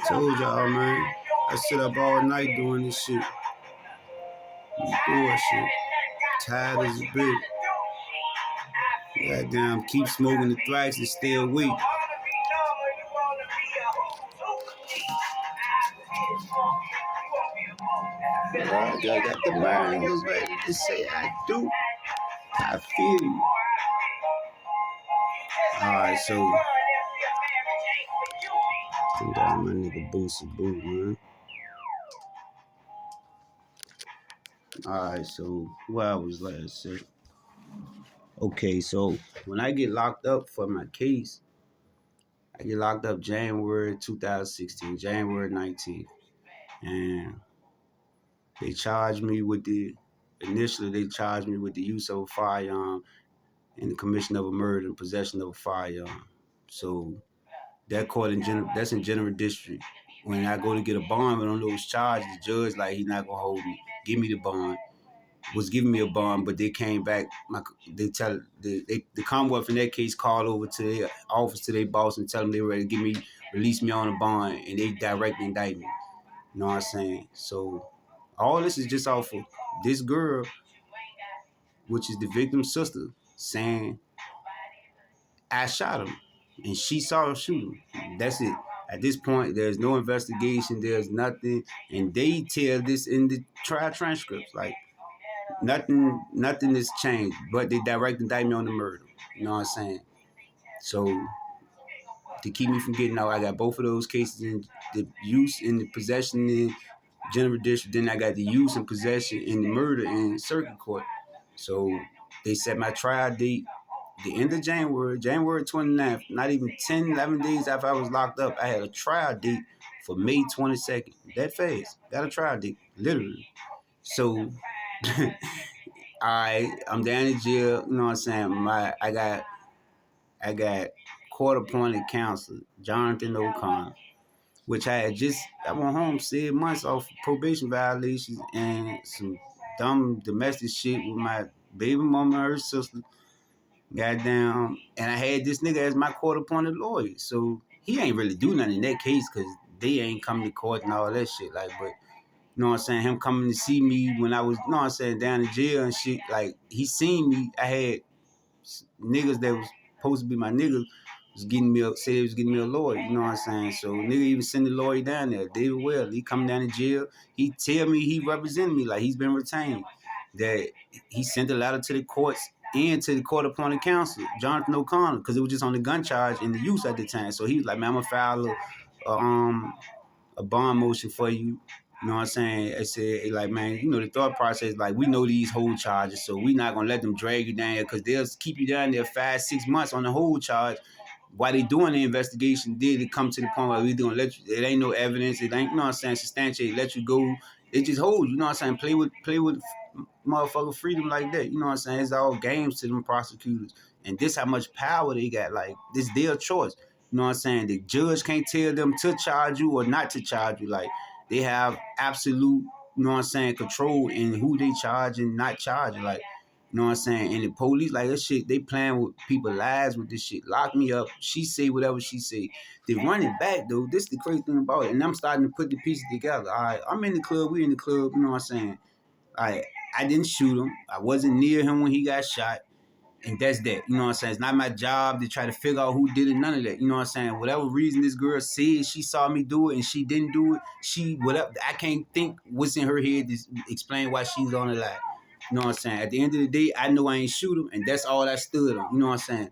Told y'all, man. I sit up all night doing this shit. Bullshit. Tired as a bitch. Goddamn, keep smoking the thrax and stay awake. I got the mind was ready to say I do. I feel you. Alright, so come down my nigga Boosie Boo, man. Alright, so what I was last say. Okay, so when I get locked up for my case, I get locked up January 2016, January 19th. And they charged me with initially they charged me with the use of a firearm and the commission of a murder and possession of a firearm. So that court that's in General District. When I go to get a bond on those charges, the judge like he not gonna hold me, give me the bond. Was giving me a bond, but they came back. The Commonwealth in that case called over to their office to their boss and tell them they were ready to release me on a bond, and they directly indict me. You know what I'm saying? So all this is just off of this girl, which is the victim's sister, saying I shot him, and she saw him shoot him. That's it. At this point, there's no investigation. There's nothing, and they tell this in the trial transcripts. Like nothing has changed, but they direct indict me on the murder. You know what I'm saying? So to keep me from getting out, I got both of those cases in the use and the possession in General District. Then I got the use and possession in the murder in Circuit Court. So they set my trial date the end of January 29th, not even 10, 11 days after I was locked up. I had a trial date for May 22nd. That fast. Got a trial date, literally. So I'm down in jail, you know what I'm saying? I got court-appointed counselor, Jonathan O'Connor, which I went home 7 months off probation violations and some dumb domestic shit with my baby mama and her sister. Goddamn. And I had this nigga as my court-appointed lawyer. So he ain't really do nothing in that case because they ain't coming to court and all that shit. Like, but, you know what I'm saying? Him coming to see me when I was, you know what I'm saying, down in jail and shit. Like, he seen me. I had niggas that was supposed to be my niggas said they was getting me a lawyer, you know what I'm saying? So nigga even send the lawyer down there, David Well. He come down to jail. He tell me he represented me, like he's been retained. That he sent a letter to the courts and to the court-appointed counsel, Jonathan O'Connor, because it was just on the gun charge and the use at the time. So he was like, man, I'm gonna file a bond motion for you. You know what I'm saying? I said, like, man, you know, the thought process, like, we know these hold charges, so we not gonna let them drag you down there because they'll keep you down there 5-6 months on the hold charge. While they doing the investigation, did it come to the point where we gonna let you, it ain't no evidence, it ain't, you know what I'm saying, substantiate, let you go. It just holds, you know what I'm saying? Play with motherfucker freedom like that. You know what I'm saying? It's all games to them prosecutors. And this how much power they got. Like, this their choice. You know what I'm saying? The judge can't tell them to charge you or not to charge you. Like, they have absolute, you know what I'm saying, control in who they charge and not charge. Like, you know what I'm saying? And the police, like, that shit, they playing with people's lives with this shit. Lock me up. She say whatever she say. They run it back, though. This is the crazy thing about it. And I'm starting to put the pieces together. All right, I'm in the club. We in the club. You know what I'm saying? All right, I didn't shoot him. I wasn't near him when he got shot. And that's that. You know what I'm saying? It's not my job to try to figure out who did it. None of that. You know what I'm saying? Whatever reason this girl said she saw me do it and she didn't do it, whatever. I can't think what's in her head to explain why she's on the line. You know what I'm saying? At the end of the day, I know I ain't shoot him, and that's all I stood on. You know what I'm saying?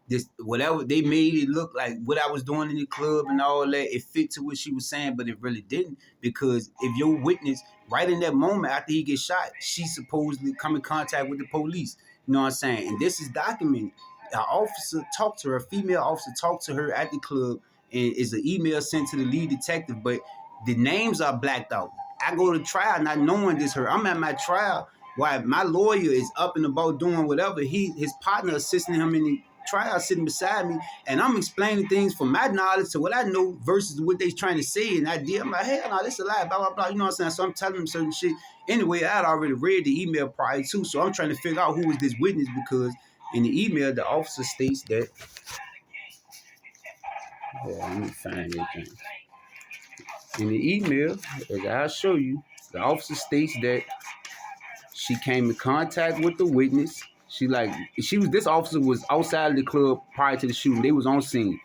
This whatever they made it look like what I was doing in the club and all that, it fit to what she was saying, but it really didn't. Because if your witness, right in that moment after he gets shot, she supposedly come in contact with the police. You know what I'm saying? And this is documented. An officer talked to her, a female officer talked to her at the club, and is an email sent to the lead detective, but the names are blacked out. I go to trial not knowing this her. I'm at my trial. Why my lawyer is up and about doing whatever. His partner assisting him in the trial sitting beside me, and I'm explaining things from my knowledge to what I know versus what they trying to say. And I did. I'm like, hell no, this is a lie, blah, blah, blah. You know what I'm saying? So I'm telling them certain shit. Anyway, I had already read the email prior to, so I'm trying to figure out who was this witness because in the email, the officer states that Yeah, let me find it again. In the email, as I'll show you, the officer states that she came in contact with the witness. This officer was outside of the club prior to the shooting. They was on scene.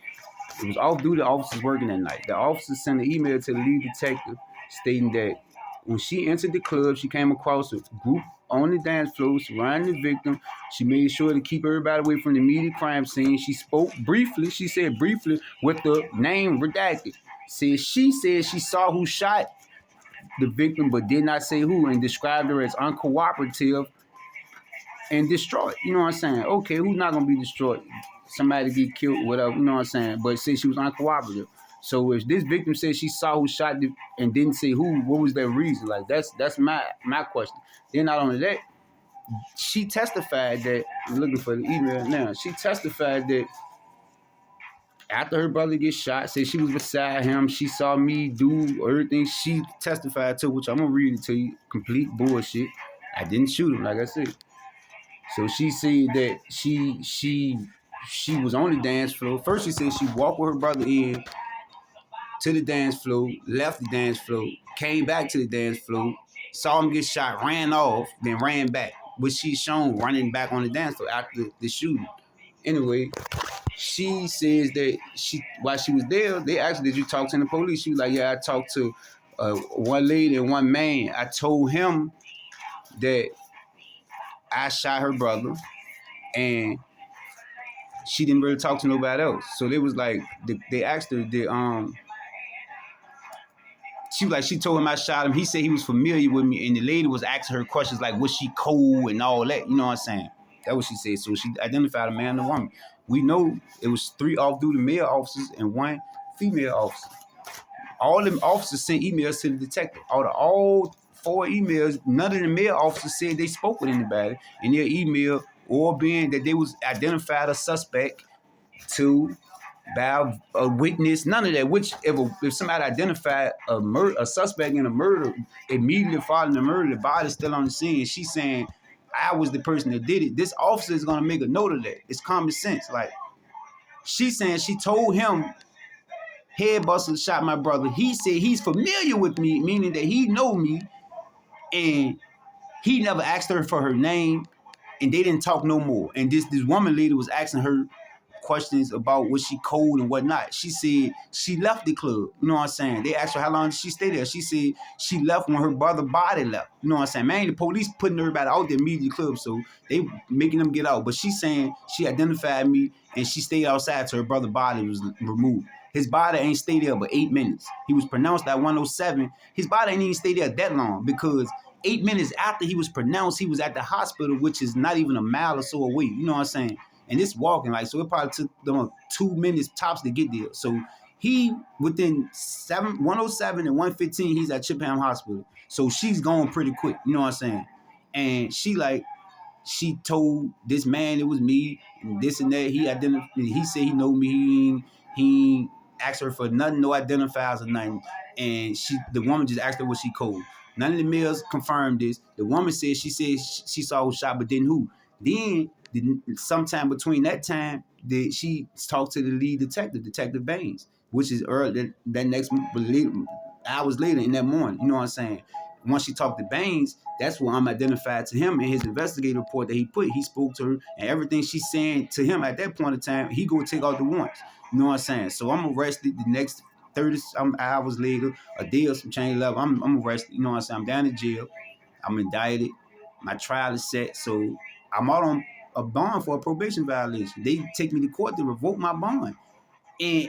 It was off duty officers working that night. The officer sent an email to the lead detective stating that when she entered the club, she came across a group on the dance floor surrounding the victim. She made sure to keep everybody away from the immediate crime scene. She said briefly with the name redacted. She said she saw who shot the victim but did not say who and described her as uncooperative and destroyed. You know what I'm saying? Okay, who's not gonna be destroyed? Somebody get killed, whatever. You know what I'm saying? But since she was uncooperative, so if this victim said she saw who shot and didn't say who, what was their reason? Like that's my question. Then not only that, she testified that I'm looking for the email now. She testified that after her brother gets shot, said she was beside him. She saw me do everything she testified to, which I'm gonna read it to you. Complete bullshit. I didn't shoot him, like I said. So she said that she was on the dance floor. First, she said she walked with her brother in to the dance floor, left the dance floor, came back to the dance floor, saw him get shot, ran off, then ran back, which she's shown running back on the dance floor after the shooting. Anyway, she says that while she was there, they asked her, "Did you talk to the police?" She was like, "Yeah, I talked to one lady and one man. I told him that I shot her brother, and she didn't really talk to nobody else." So they was like, they asked her, she was like, she told him I shot him. He said he was familiar with me, and the lady was asking her questions like, was she cold and all that? You know what I'm saying? That's what she said. So she identified a man and a woman. We know it was 3 off-duty male officers and 1 female officer. All them officers sent emails to the detective. All 4 emails, none of the male officers said they spoke with anybody in their email or being that they was identified a suspect to by a witness, none of that. Which if somebody identified a suspect in a murder immediately following the murder, the body's still on the scene. She's saying I was the person that did it. This officer is gonna make a note of that. It's common sense. Like she's saying, she told him head buster shot my brother. He said he's familiar with me, meaning that he know me, and he never asked her for her name, and they didn't talk no more. And this woman lady was asking her questions about was she cold and whatnot. She said she left the club. You know what I'm saying? They asked her how long did she stay there. She said she left when her brother's body left. You know what I'm saying? Man, the police putting everybody out there immediately club, so they making them get out. But she's saying she identified me and she stayed outside till her brother's body was removed. His body ain't stayed there but 8 minutes. He was pronounced at 107. His body ain't even stay there that long because 8 minutes after he was pronounced, he was at the hospital, which is not even a mile or so away. You know what I'm saying? And it's walking, like, so it probably took them 2 minutes tops to get there. So he, within 107 and 115, he's at Chipham Hospital. So she's going pretty quick. You know what I'm saying? And she told this man it was me and this and that. He said he know me. He asked her for nothing, no identifiers or nothing. And the woman just asked her was she cold. None of the males confirmed this. The woman said she saw who shot, but then who? Then sometime between that time, she talked to the lead detective, Detective Baines, which is early that next hours later in that morning. You know what I'm saying? Once she talked to Baines, that's when I'm identified to him in his investigative report that he put. He spoke to her, and everything she's saying to him at that point in time, he go take out the warrants. You know what I'm saying? So I'm arrested the next 30 hours later, a day or some change level. I'm arrested. You know what I'm saying? I'm down in jail. I'm indicted. My trial is set. So I'm out on a bond for a probation violation. They take me to court to revoke my bond. And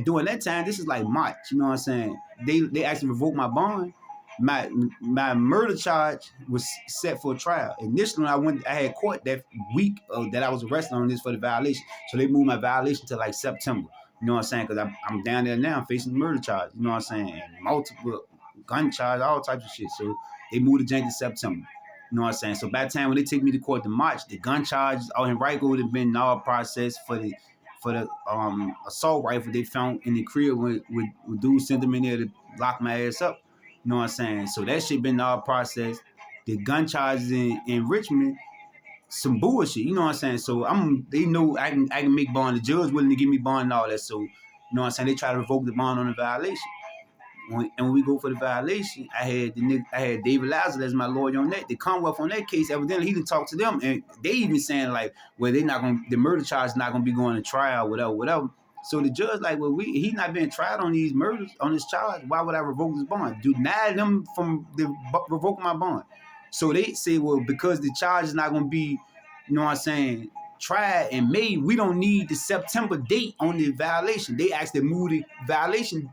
during that time, this is like March, you know what I'm saying? They actually revoked my bond. My murder charge was set for a trial. Initially, I had court that week that I was arrested on this for the violation. So they moved my violation to like September. You know what I'm saying? Because I'm down there now facing murder charge. You know what I'm saying? And multiple gun charge, all types of shit. So they moved the jank to September. You know what I'm saying? So by the time when they take me to court in March, the gun charges out in Rico would have been all processed for the assault rifle they found in the crib with dudes sent them in there to lock my ass up. You know what I'm saying? So that shit been all processed. The gun charges in Richmond, some bullshit. You know what I'm saying? So they know I can make bond. The judge willing to give me bond and all that. So You know what I'm saying? They try to revoke the bond on the violation. When we go for the violation, I had David Lazar as my lawyer on that. The Commonwealth on that case, evidently he didn't talk to them, and they even saying like, well, they not gonna, the murder charge is not gonna be going to trial, whatever. So the judge like, well, he's not being tried on these murders, on this charge. Why would I revoke his bond? Deny them from revoking my bond. So they say, well, because the charge is not gonna be, you know what I'm saying, tried in May, we don't need the September date on the violation. They actually moved the violation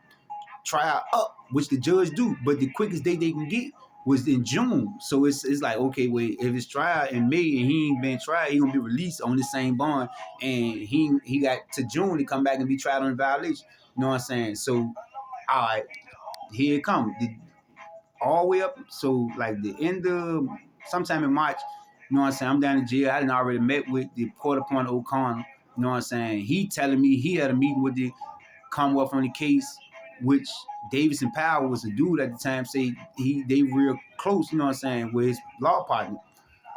trial up, which the judge do, but the quickest date they can get was in June. So it's like, okay, wait, if it's trial in May and he ain't been tried, he gonna be released on the same bond, and he got to June to come back and be tried on the violation. You know what I'm saying? So, all right, here it comes, all the way up. So like the end of sometime in March, you know what I'm saying? I'm down in jail. I done already met with the court appointed O'Connor. You know what I'm saying? He telling me he had a meeting with the Commonwealth on the case, which Davidson Powell was a dude at the time, say they real close, you know what I'm saying, with his law partner.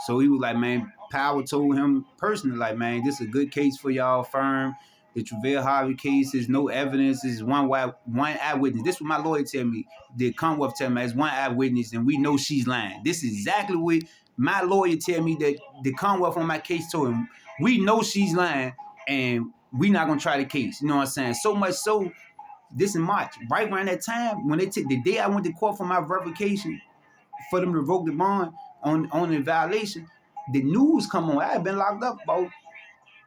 So he was like, man, Powell told him personally, like, man, this is a good case for y'all firm. The Travell Harvey case is no evidence, is one eyewitness. This is what my lawyer tell me. The Commonwealth tell me, it's one eyewitness, and we know she's lying. This is exactly what my lawyer tell me, that the Commonwealth on my case told him. We know she's lying, and we not gonna try the case. You know what I'm saying? So much so, this in March, right around that time, when they took the day I went to court for my revocation, for them to revoke the bond on the violation, the news come on. I had been locked up about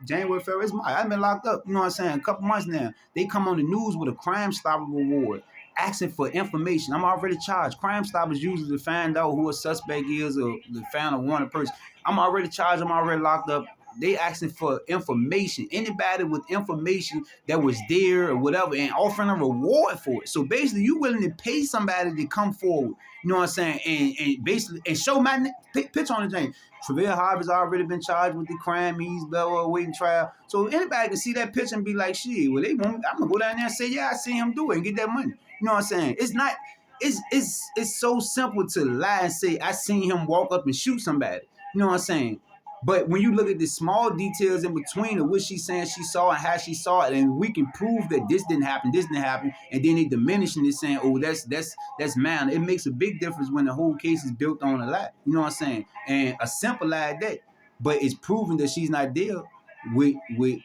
January, February, March. I've been locked up, you know what I'm saying, a couple months now. They come on the news with a Crime Stopper reward, asking for information. I'm already charged. Crime Stoppers usually to find out who a suspect is or to find a wanted person. I'm already charged. I'm already locked up. They asking for information. Anybody with information that was there or whatever, and offering a reward for it. So basically, you willing to pay somebody to come forward, you know what I'm saying, and basically and show my picture on the thing. Travell Harvey's already been charged with the crime. He's waiting trial. So anybody can see that picture and be like, shit, well, I'm gonna go down there and say, yeah, I seen him do it and get that money. You know what I'm saying? It's not. It's so simple to lie and say I seen him walk up and shoot somebody. You know what I'm saying? But when you look at the small details in between of what she's saying she saw and how she saw it, and we can prove that this didn't happen, and then they diminishing it saying, oh, that's man. It makes a big difference when the whole case is built on a lie. You know what I'm saying? And a simple lie at that. But it's proven that she's not there with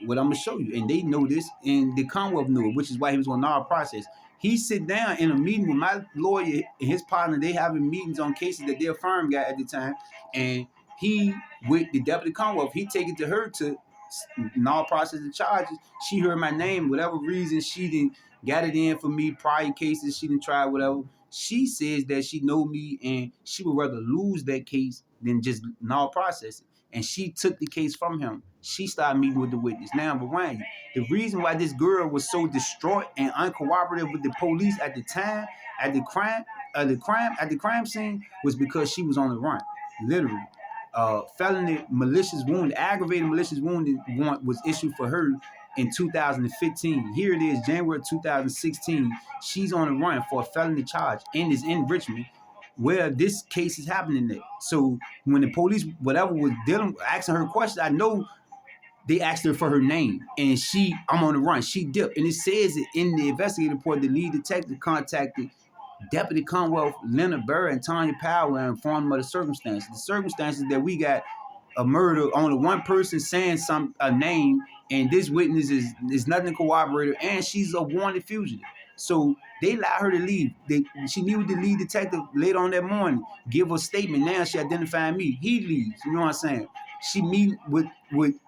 what I'm gonna show you. And they know this, and the Commonwealth knew it, which is why he was on our process. He sit down in a meeting with my lawyer and his partner. They having meetings on cases that their firm got at the time, and he, with the deputy Commonwealth, he take it to her to all process the charges. She heard my name, whatever reason she didn't got it in for me, prior cases she didn't try, whatever. She says that she know me and she would rather lose that case than just null process it. And she took the case from him. She started meeting with the witness. Now, but Ryan, the reason why this girl was so distraught and uncooperative with the police at the time, at the crime scene, was because she was on the run, literally. Felony malicious wound, aggravated malicious wound warrant was issued for her in 2015. Here it is, January 2016. She's on the run for a felony charge and is in Richmond, where this case is happening there. So when the police, whatever, was asking her questions, I know they asked her for her name, and I'm on the run. She dipped, and it says it in the investigative report. The lead detective contacted Deputy Commonwealth Leonard Burr and Tanya Powell and informed them of the circumstances. The circumstances that we got a murder, only one person saying a name, and this witness is nothing to corroborate her, and she's a wanted fugitive. So they allowed her to leave. She knew the lead detective later on that morning give a statement. Now she identified me. He leaves. You know what I'm saying? She meet with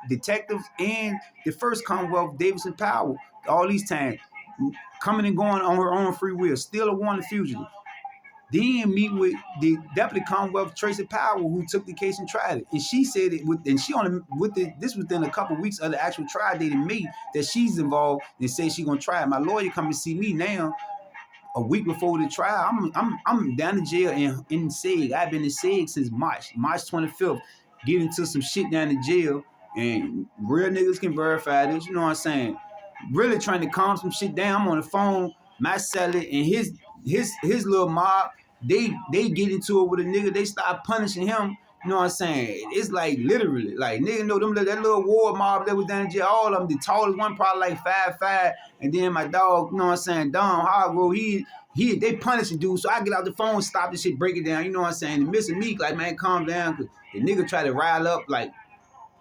detectives and the first Commonwealth, Davidson Powell, all these times, coming and going on her own free will, still a wanted fugitive. Then meet with the Deputy Commonwealth Tracy Powell, who took the case and tried it. And she said this within a couple of weeks of the actual trial date in May, that she's involved and said she's gonna try it. My lawyer come and see me now a week before the trial. I'm down in jail in SEG. I've been in SEG since March 25th, getting to some shit down in jail, and real niggas can verify this, you know what I'm saying? Really trying to calm some shit down. I'm on the phone, my seller and his little mob, they get into it with a nigga, they start punishing him, You know what I'm saying? It's like literally, like nigga know them that little war mob that was down in jail. All of them, the tallest one probably like 5'5", and then my dog, you know what I'm saying, Dom Hogro, they punishing dude. So I get out the phone, stop this shit, break it down. You know what I'm saying? And Mr. Meek, like man, calm down, cause the nigga try to rile up like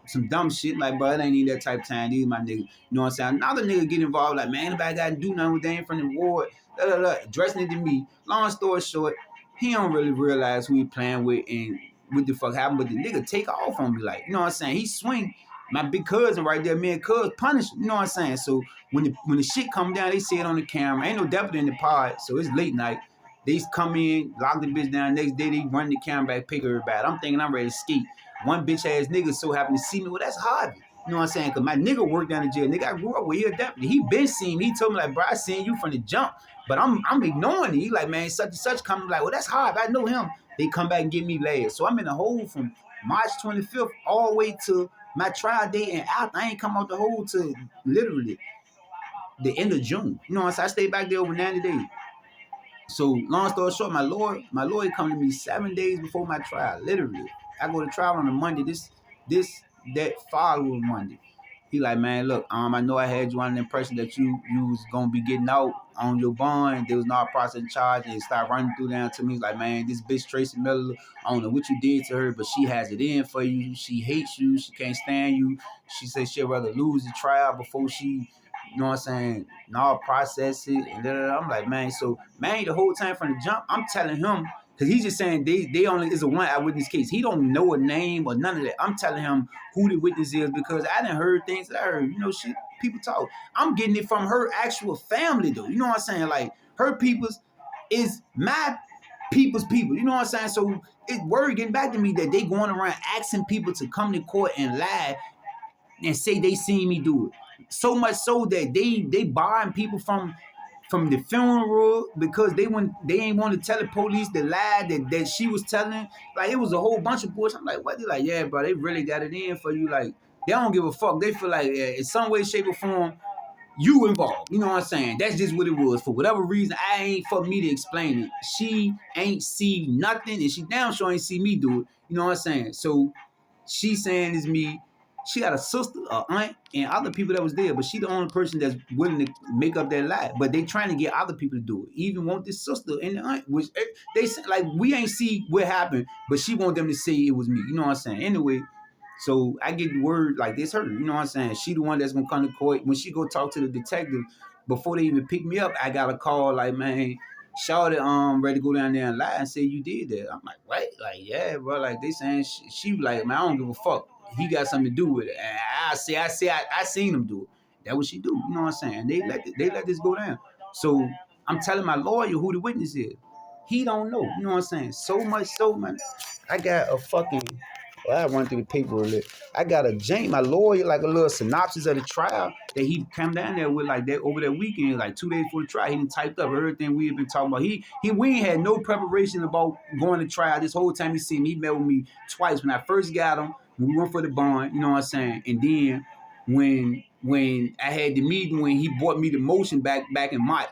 some dumb shit, like, bro, it ain't even that type of time. These my niggas. You know what I'm saying? Another nigga get involved, like, man, nobody got to do nothing with they ain't from the ward. Addressing it to me. Long story short, he don't really realize who he playing with and what the fuck happened, but the nigga take off on me, like, you know what I'm saying? He swing. My big cousin right there, me and cuz punish him, you know what I'm saying? So when the shit come down, they see it on the camera. Ain't no deputy in the pod, so it's late night. They come in, lock the bitch down. Next day, they run the camera back, pick her back. I'm thinking I'm ready to ski. One bitch ass nigga so happened to see me. Well, that's Harvey. You know what I'm saying? Because my nigga worked down in jail. Nigga, I grew up with. He a deputy. He been seen me. He told me, like, bro, I seen you from the jump. But I'm ignoring it. He like, man, such and such coming. Like, well, that's Harvey. I know him. They come back and get me last. So I'm in the hole from March 25th all the way to my trial date. And after, I ain't come out the hole till literally the end of June. You know what I'm saying? I stayed back there over 90 days. So long story short, my lawyer come to me 7 days before my trial. Literally, I go to trial on a Monday. That following Monday, he like, man, look, I know I had you under the impression that you was gonna be getting out on your bond. There was no process charge, and start running through down to me. He's like, man, this bitch Tracy Miller, I don't know what you did to her, but she has it in for you. She hates you. She can't stand you. She said she'd rather lose the trial before she. You know what I'm saying? And all process it. And I'm like, man, so, man, the whole time from the jump, I'm telling him, because he's just saying they only is a one eyewitness case. He don't know a name or none of that. I'm telling him who the witness is because I done heard things that I heard. You know, shit, people talk. I'm getting it from her actual family, though. You know what I'm saying? Like, her people's is my people's people. You know what I'm saying? So it's word getting back to me that they going around asking people to come to court and lie and say they seen me do it. So much so that they barring people from the funeral because they ain't want to tell the police the lie that she was telling. Like, it was a whole bunch of bullshit. I'm like, what? They're like, yeah, bro, they really got it in for you. Like, they don't give a fuck. They feel like in some way, shape, or form, you involved. You know what I'm saying? That's just what it was. For whatever reason, I ain't for me to explain it. She ain't see nothing, and she damn sure ain't see me do it. You know what I'm saying? So she saying it's me. She got a sister, a aunt, and other people that was there, but she the only person that's willing to make up that lie. But they trying to get other people to do it. Even want this sister and the aunt, which they like we ain't see what happened, but she want them to say it was me. You know what I'm saying? Anyway, so I get the word like this her. You know what I'm saying? She the one that's gonna come to court. When she go talk to the detective, before they even pick me up, I got a call like, man, Shawty ready to go down there and lie and say you did that. I'm like, what? Like, yeah, bro. Like, they saying she like, man, I don't give a fuck. He got something to do with it. And I seen him do it. That's what she do. You know what I'm saying? They let this go down. So I'm telling my lawyer who the witness is. He don't know. You know what I'm saying? So much so, man. I got a fucking. Well, I run through the paper a little. I got my lawyer, like a little synopsis of the trial that he come down there with like that over that weekend, like 2 days before the trial. He done typed up everything we had been talking about. We ain't had no preparation about going to trial. This whole time he seen me, he met with me twice when I first got him. When we went for the bond, you know what I'm saying? And then when I had the meeting when he brought me the motion back in March,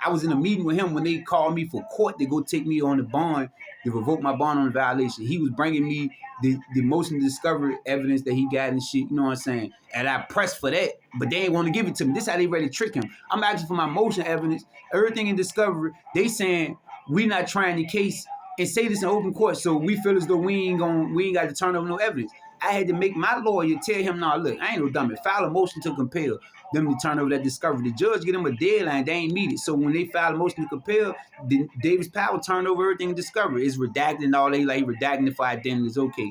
I was in a meeting with him when they called me for court to go take me on the bond, to revoke my bond on the violation. He was bringing me the motion to discover evidence that he got and shit, you know what I'm saying? And I pressed for that, but they ain't want to give it to me. This is how they ready to trick him. I'm asking for my motion evidence, everything in discovery. They saying we not trying the case and say this in open court, so we feel as though we ain't got to turn over no evidence. I had to make my lawyer tell him, nah, look, I ain't no dummy. File a motion to compel them to turn over that discovery. The judge get them a deadline. They ain't meet it. So when they file a motion to compel, Davis Powell turned over everything in discovery. It's redacted and all. They like redacting it for identity. It's okay.